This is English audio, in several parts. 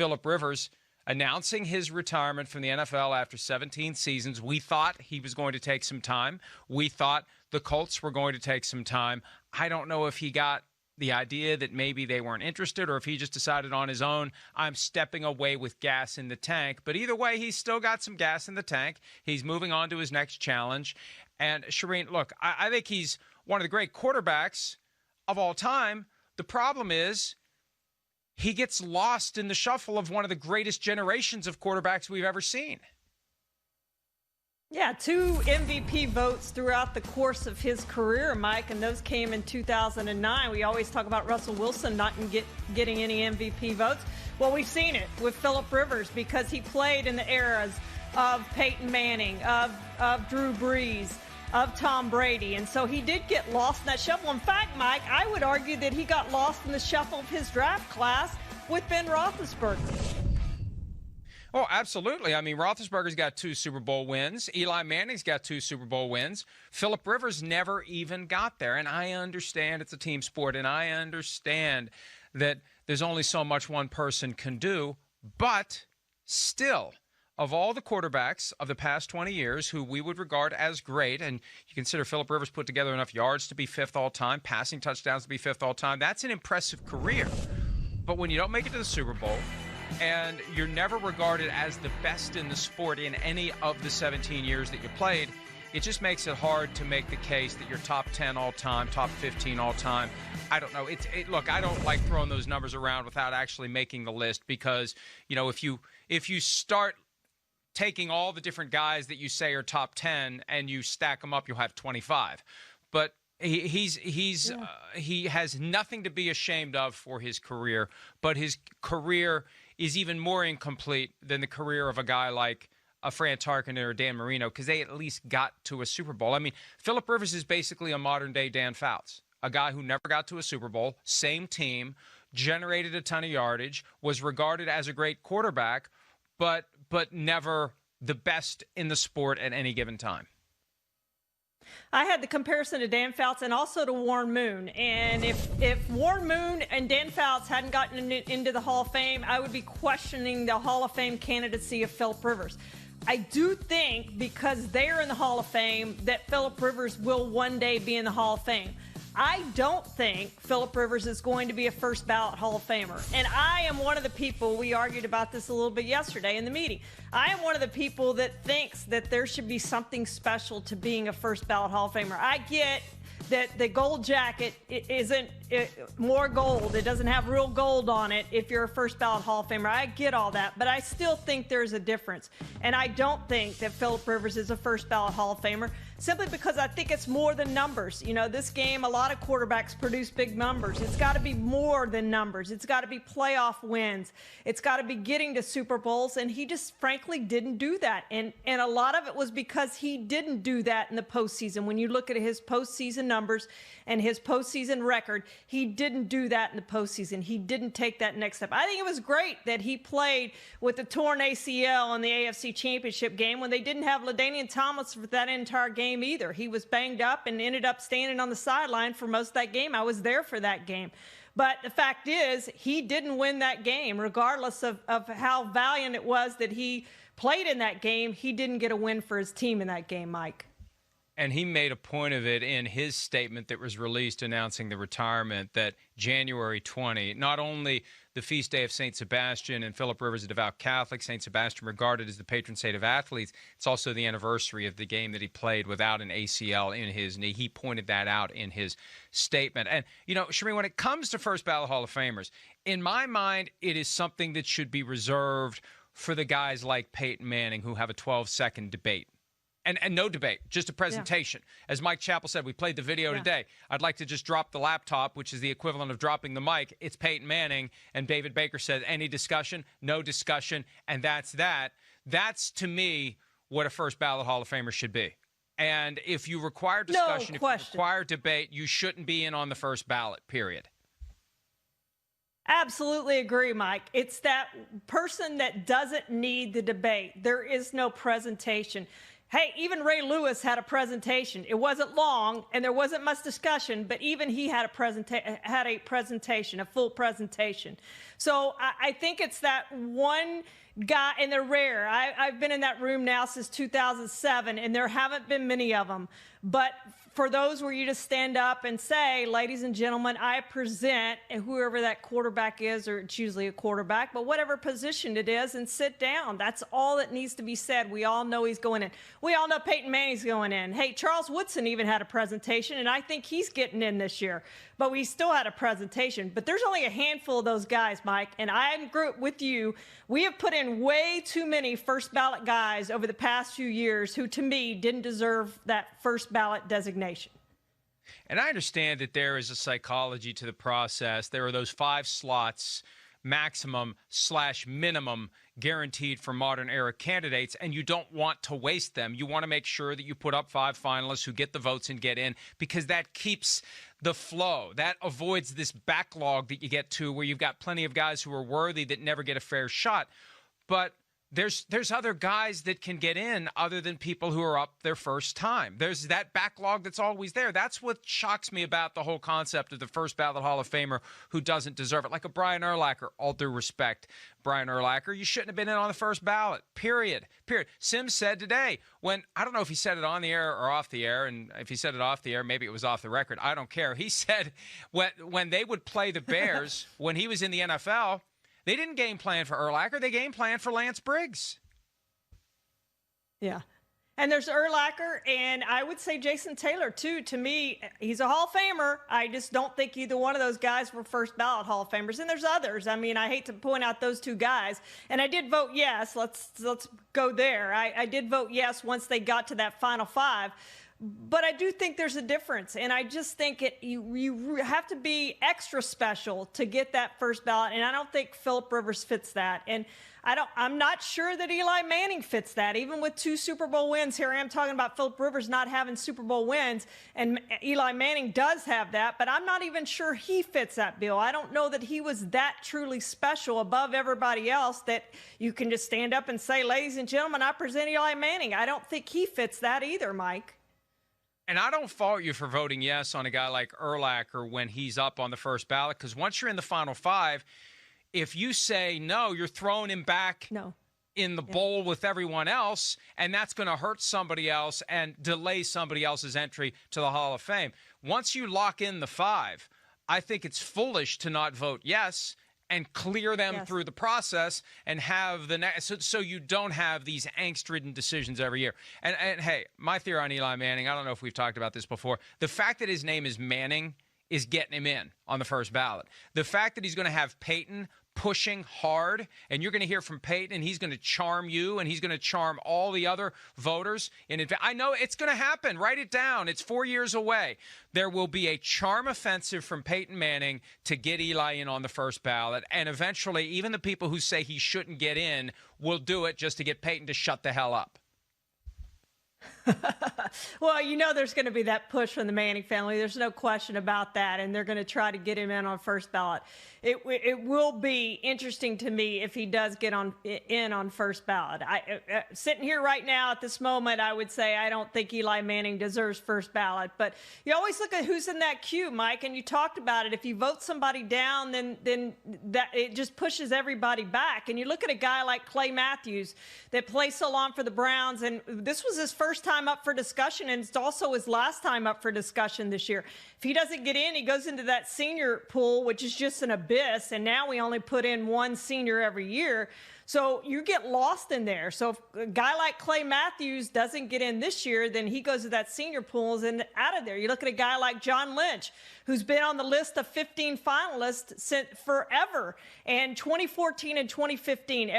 Phillip Rivers announcing his retirement from the NFL after 17 seasons. We thought he was going to take some time. We thought the Colts were going to take some time. I don't know if he got the idea that maybe they weren't interested or if he just decided on his own, I'm stepping away with gas in the tank. But either way, he's still got some gas in the tank. He's moving on to his next challenge. And Charean, look, I think he's one of the great quarterbacks of all time. The problem is he gets lost in the shuffle of one of the greatest generations of quarterbacks we've ever seen. Yeah, 2 MVP votes throughout the course of his career, Mike, and those came in 2009. We always talk about Russell Wilson not getting any MVP votes. Well, we've seen it with Phillip Rivers because he played in the eras of Peyton Manning, of Drew Brees, of Tom Brady, and so he did get lost in that shuffle. In fact, Mike, I would argue that he got lost in the shuffle of his draft class with Ben Roethlisberger. Oh, absolutely. I mean, Roethlisberger's got 2 Super Bowl wins. Eli Manning's got 2 Super Bowl wins. Phillip Rivers never even got there. And I understand it's a team sport, and I understand that there's only so much one person can do. But still, of all the quarterbacks of the past 20 years who we would regard as great, and you consider Phillip Rivers put together enough yards to be 5th all time, passing touchdowns to be 5th all time, that's an impressive career. But when you don't make it to the Super Bowl, and you're never regarded as the best in the sport in any of the 17 years that you played, it just makes it hard to make the case that you're top 10 all time, top 15 all time. I don't know. Look, I don't like throwing those numbers around without actually making the list because, you know, if you start taking all the different guys that you say are top 10 and you stack them up, you'll have 25. But he has nothing to be ashamed of for his career, but his career is even more incomplete than the career of a guy like a Fran Tarkenton or Dan Marino because they at least got to a Super Bowl. I mean, Phillip Rivers is basically a modern-day Dan Fouts, a guy who never got to a Super Bowl, same team, generated a ton of yardage, was regarded as a great quarterback, but never the best in the sport at any given time. I had the comparison to Dan Fouts and also to Warren Moon. And if Warren Moon and Dan Fouts hadn't gotten into the Hall of Fame, I would be questioning the Hall of Fame candidacy of Phillip Rivers. I do think because they're in the Hall of Fame that Phillip Rivers will one day be in the Hall of Fame. I don't think Phillip Rivers is going to be a first ballot Hall of Famer. And I am one of the people, we argued about this a little bit yesterday in the meeting. I am one of the people that thinks that there should be something special to being a first ballot Hall of Famer. I get that the gold jacket isn't more gold. It doesn't have real gold on it if you're a first ballot Hall of Famer. I get all that, but I still think there's a difference. And I don't think that Phillip Rivers is a first ballot Hall of Famer simply because I think it's more than numbers. You know, this game, a lot of quarterbacks produce big numbers. It's got to be more than numbers. It's got to be playoff wins. It's got to be getting to Super Bowls, and he just frankly didn't do that. And a lot of it was because he didn't do that in the postseason. When you look at his postseason numbers and his postseason record, he didn't do that in the postseason. He didn't take that next step. I think it was great that he played with the torn ACL in the AFC Championship game when they didn't have LaDainian Thomas for that entire game either. He was banged up and ended up standing on the sideline for most of that game. I was there for that game. But the fact is, he didn't win that game, regardless of how valiant it was that he played in that game. He didn't get a win for his team in that game, Mike. And he made a point of it in his statement that was released announcing the retirement that January 20, not only the feast day of St. Sebastian, and Phillip Rivers, a devout Catholic, St. Sebastian regarded as the patron saint of athletes, it's also the anniversary of the game that he played without an ACL in his knee. He pointed that out in his statement. And, you know, Charean, when it comes to first ballot Hall of Famers, in my mind, it is something that should be reserved for the guys like Peyton Manning who have a 12-second debate. And no debate, just a presentation. Yeah. As Mike Chappell said, we played the video today. I'd like to just drop the laptop, which is the equivalent of dropping the mic. It's Peyton Manning. And David Baker said, any discussion, no discussion, and that's that. That's, to me, what a first ballot Hall of Famer should be. And if you require discussion, if you require debate, you shouldn't be in on the first ballot, period. Absolutely agree, Mike. It's that person that doesn't need the debate. There is no presentation. Hey, even Ray Lewis had a presentation. It wasn't long, and there wasn't much discussion, but even he had a presentation, a full presentation. So I think it's that one guy, and they're rare. I've been in that room now since 2007, and there haven't been many of them. But for those where you just stand up and say, ladies and gentlemen, I present, and whoever that quarterback is, or it's usually a quarterback, but whatever position it is, and sit down. That's all that needs to be said. We all know he's going in. We all know Peyton Manning's going in. Hey, Charles Woodson even had a presentation, and I think he's getting in this year. But we still had a presentation. But there's only a handful of those guys, Mike, and I agree with you. We have put in way too many first ballot guys over the past few years who, to me, didn't deserve that first ballot designation. And I understand that there is a psychology to the process. There are those 5 slots maximum/minimum guaranteed for modern era candidates, and you don't want to waste them. You want to make sure that you put up 5 finalists who get the votes and get in, because that keeps the flow. That avoids this backlog that you get to where you've got plenty of guys who are worthy that never get a fair shot. But there's other guys that can get in other than people who are up their first time. There's that backlog that's always there. That's what shocks me about the whole concept of the first ballot Hall of Famer who doesn't deserve it. Like a Brian Urlacher, all due respect. Brian Urlacher, you shouldn't have been in on the first ballot, period. Sims said today, I don't know if he said it on the air or off the air, and if he said it off the air, maybe it was off the record. I don't care. He said when they would play the Bears, when he was in the NFL, they didn't game plan for Urlacher. They game planned for Lance Briggs. Yeah. And there's Urlacher, and I would say Jason Taylor, too. To me, he's a Hall of Famer. I just don't think either one of those guys were first ballot Hall of Famers. And there's others. I mean, I hate to point out those 2 guys. And I did vote yes. Let's go there. I did vote yes once they got to that final 5. But I do think there's a difference, and I just think you have to be extra special to get that first ballot, and I don't think Phillip Rivers fits that. And I'm not sure that Eli Manning fits that, even with 2 Super Bowl wins. Here I am talking about Phillip Rivers not having Super Bowl wins, and Eli Manning does have that, but I'm not even sure he fits that bill. I don't know that he was that truly special above everybody else that you can just stand up and say, ladies and gentlemen, I present Eli Manning. I don't think he fits that either, Mike. And I don't fault you for voting yes on a guy like Urlacher when he's up on the first ballot, because once you're in the final 5, if you say no, you're throwing him back in the bowl with everyone else, and that's going to hurt somebody else and delay somebody else's entry to the Hall of Fame. Once you lock in the 5, I think it's foolish to not vote yes and clear them through the process and have the so you don't have these angst-ridden decisions every year. And hey, my theory on Eli Manning, I don't know if we've talked about this before. The fact that his name is Manning is getting him in on the first ballot. The fact that he's going to have Peyton pushing hard, and you're going to hear from Peyton, and he's going to charm you, and he's going to charm all the other voters in advance. I know it's going to happen. Write it down. It's 4 years away. There will be a charm offensive from Peyton Manning to get Eli in on the first ballot, and eventually even the people who say he shouldn't get in will do it just to get Peyton to shut the hell up. Well, you know there's going to be that push from the Manning family. There's no question about that, and they're going to try to get him in on first ballot. It will be interesting to me if he does get in on first ballot. Sitting here right now at this moment, I would say I don't think Eli Manning deserves first ballot. But you always look at who's in that queue, Mike, and you talked about it. If you vote somebody down, then that it just pushes everybody back. And you look at a guy like Clay Matthews that played so long for the Browns, and this was his first time up for discussion, and it's also his last time up for discussion this year. If he doesn't get in, he goes into that senior pool, which is just an abyss, and now we only put in 1 senior every year. So you get lost in there. So if a guy like Clay Matthews doesn't get in this year, then he goes to that senior pool and out of there. You look at a guy like John Lynch, who's been on the list of 15 finalists since forever. And 2014 and 2015,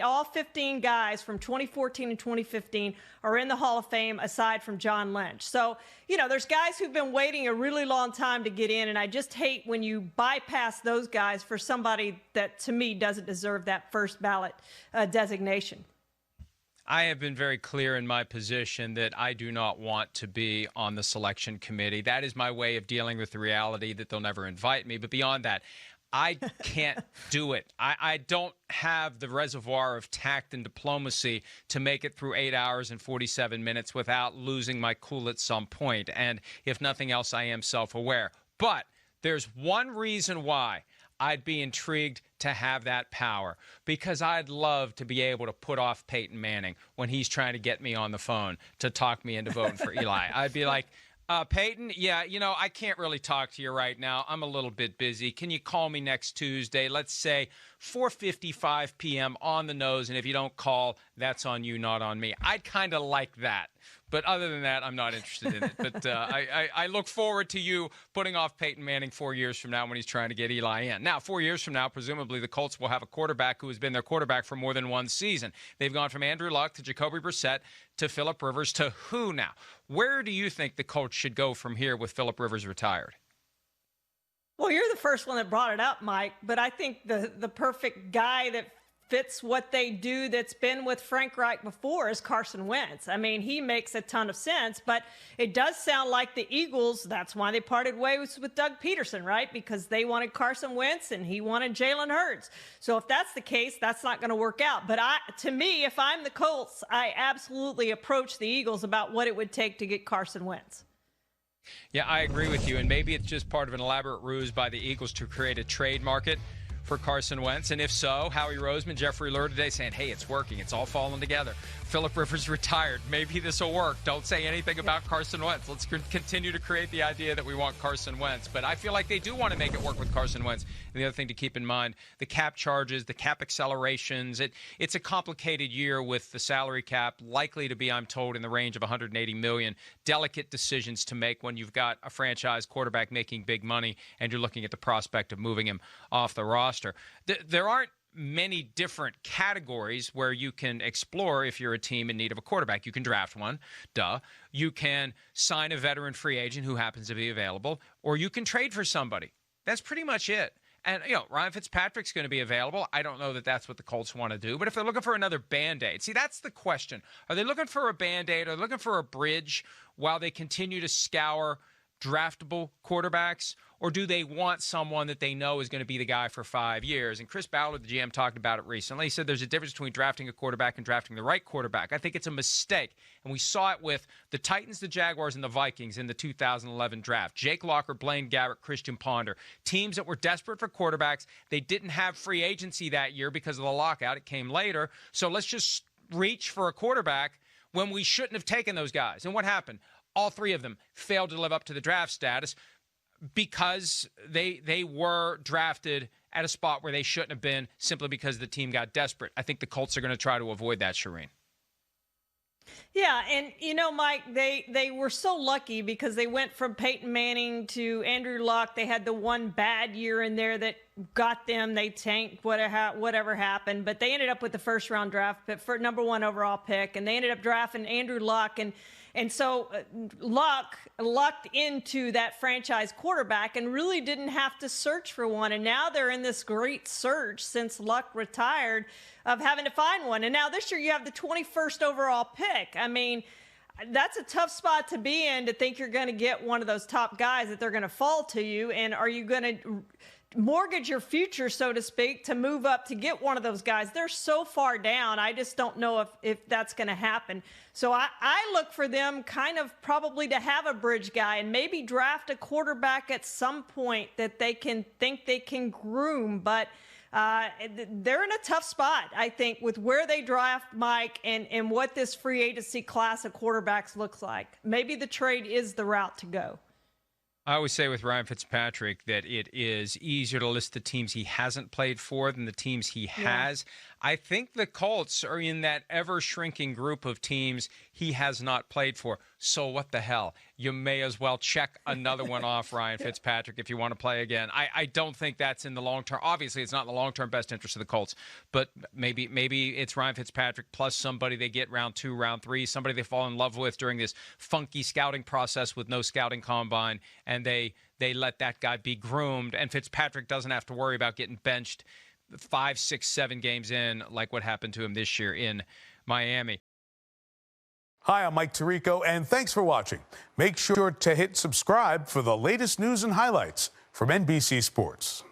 all 15 guys from 2014 and 2015 are in the Hall of Fame aside from John Lynch. So, you know, there's guys who've been waiting a really long time to get in, and I just hate when you bypass those guys for somebody that, to me, doesn't deserve that first ballot designation. I have been very clear in my position that I do not want to be on the selection committee. That is my way of dealing with the reality that they'll never invite me. But beyond that, I can't do it. I don't have the reservoir of tact and diplomacy to make it through 8 hours and 47 minutes without losing my cool at some point. And if nothing else, I am self-aware. But there's one reason why I'd be intrigued to have that power, because I'd love to be able to put off Peyton Manning when he's trying to get me on the phone to talk me into voting for Eli. I'd be like, Peyton, yeah, I can't really talk to you right now. I'm a little bit busy. Can you call me next Tuesday? Let's say 4:55 p.m. on the nose, and if you don't call, that's on you, not on me. I'd kind of like that. But other than that, I'm not interested in it. But I look forward to you putting off Peyton Manning 4 years from now when he's trying to get Eli in. Now, 4 years from now, presumably the Colts will have a quarterback who has been their quarterback for more than one season. They've gone from Andrew Luck to Jacoby Brissett to Phillip Rivers to who now? Where do you think the Colts should go from here with Phillip Rivers retired? Well, you're the first one that brought it up, Mike, but I think the perfect guy that fits what they do that's been with Frank Reich before is Carson Wentz. I mean, he makes a ton of sense, but it does sound like the Eagles, that's why they parted ways with Doug Peterson, right? Because they wanted Carson Wentz and he wanted Jalen Hurts. So if that's the case, that's not going to work out. But to me, if I'm the Colts, I absolutely approach the Eagles about what it would take to get Carson Wentz. Yeah, I agree with you, and maybe it's just part of an elaborate ruse by the Eagles to create a trade market for Carson Wentz. And if so, Howie Roseman, Jeffrey Lurie today saying, hey, it's working. It's all falling together. Phillip Rivers retired. Maybe this will work. Don't say anything about Carson Wentz. Let's continue to create the idea that we want Carson Wentz. But I feel like they do want to make it work with Carson Wentz. And the other thing to keep in mind, the cap charges, the cap accelerations. It's a complicated year with the salary cap likely to be, I'm told, in the range of $180 million. Delicate decisions to make when you've got a franchise quarterback making big money and you're looking at the prospect of moving him off the roster. There aren't many different categories where you can explore if you're a team in need of a quarterback. You can draft one, duh. You can sign a veteran free agent who happens to be available, or you can trade for somebody. That's pretty much it. And, Ryan Fitzpatrick's going to be available. I don't know that that's what the Colts want to do. But if they're looking for another Band-Aid, see, that's the question. Are they looking for a Band-Aid? Are they looking for a bridge while they continue to scour draftable quarterbacks? Or do they want someone that they know is going to be the guy for 5 years? And Chris Ballard, the GM, talked about it recently. He said there's a difference between drafting a quarterback and drafting the right quarterback. I think it's a mistake. And we saw it with the Titans, the Jaguars, and the Vikings in the 2011 draft. Jake Locker, Blaine Gabbert, Christian Ponder. Teams that were desperate for quarterbacks. They didn't have free agency that year because of the lockout. It came later. So let's just reach for a quarterback when we shouldn't have taken those guys. And what happened? All three of them failed to live up to the draft status because they were drafted at a spot where they shouldn't have been simply because the team got desperate. I think the Colts are going to try to avoid that, Charean. Yeah, and Mike, they were so lucky because they went from Peyton Manning to Andrew Luck. They had the one bad year in there that got them. They tanked whatever happened, but they ended up with the first-round draft pick for number 1 overall pick, and they ended up drafting Andrew Luck, and so Luck lucked into that franchise quarterback and really didn't have to search for one. And now they're in this great search since Luck retired of having to find one. And now this year you have the 21st overall pick. I mean, that's a tough spot to be in, to think you're going to get one of those top guys that they're going to fall to you. And are you going to mortgage your future, so to speak, to move up to get one of those guys? They're so far down. I just don't know if that's going to happen. So I look for them kind of probably to have a bridge guy and maybe draft a quarterback at some point that they can groom. But they're in a tough spot, I think, with where they draft Mike and what this free agency class of quarterbacks looks like. Maybe the trade is the route to go. I always say with Ryan Fitzpatrick that it is easier to list the teams he hasn't played for than the teams he has. I think the Colts are in that ever-shrinking group of teams he has not played for. So what the hell? You may as well check another one off, Ryan Fitzpatrick, if you want to play again. I don't think that's in the long term. Obviously, it's not in the long-term best interest of the Colts, but maybe it's Ryan Fitzpatrick plus somebody they get round 2, round 3, somebody they fall in love with during this funky scouting process with no scouting combine, and they let that guy be groomed, and Fitzpatrick doesn't have to worry about getting benched 5, 6, 7 games in like what happened to him this year in Miami. Hi, I'm Mike Tirico, and thanks for watching. Make sure to hit subscribe for the latest news and highlights from NBC Sports.